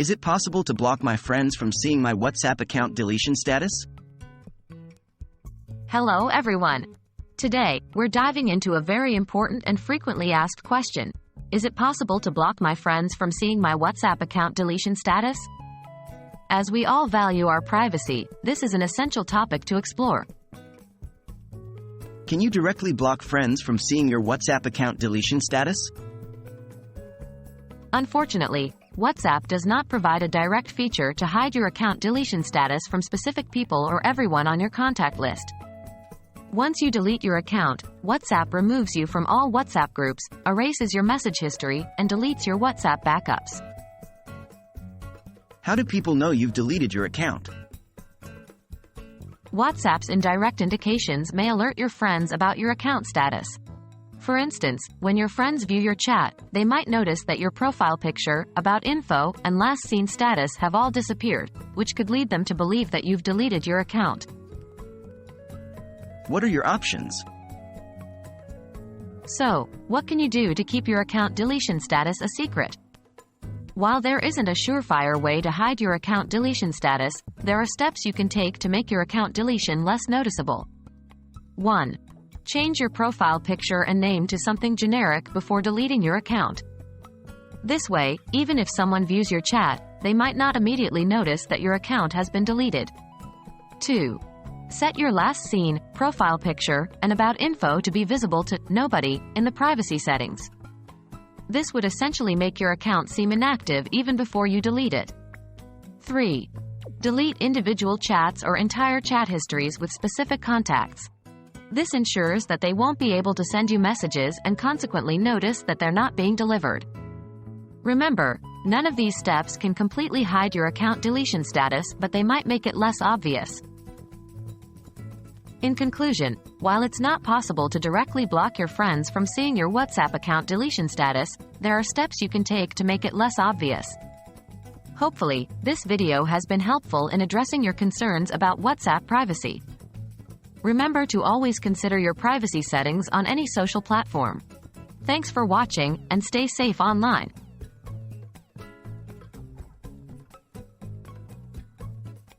Is it possible to block my friends from seeing my WhatsApp account deletion status? Hello everyone. Today, we're diving into a very important and frequently asked question. Is it possible to block my friends from seeing my WhatsApp account deletion status? As we all value our privacy, this is an essential topic to explore. Can you directly block friends from seeing your WhatsApp account deletion status? Unfortunately, WhatsApp does not provide a direct feature to hide your account deletion status from specific people or everyone on your contact list. Once you delete your account, WhatsApp removes you from all WhatsApp groups, erases your message history, and deletes your WhatsApp backups. How do people know you've deleted your account? WhatsApp's indirect indications may alert your friends about your account status. For instance, when your friends view your chat, they might notice that your profile picture, about info, and last seen status have all disappeared, which could lead them to believe that you've deleted your account. What are your options? So, what can you do to keep your account deletion status a secret? While there isn't a surefire way to hide your account deletion status, there are steps you can take to make your account deletion less noticeable. 1. Change your profile picture and name to something generic before deleting your account. This way, even if someone views your chat, they might not immediately notice that your account has been deleted. 2. Set your last seen, profile picture, and about info to be visible to nobody in the privacy settings. This would essentially make your account seem inactive even before you delete it. 3. Delete individual chats or entire chat histories with specific contacts. This ensures that they won't be able to send you messages and consequently notice that they're not being delivered. Remember, none of these steps can completely hide your account deletion status, but they might make it less obvious. In conclusion, while it's not possible to directly block your friends from seeing your WhatsApp account deletion status, there are steps you can take to make it less obvious. Hopefully, this video has been helpful in addressing your concerns about WhatsApp privacy. Remember to always consider your privacy settings on any social platform. Thanks for watching, and stay safe online.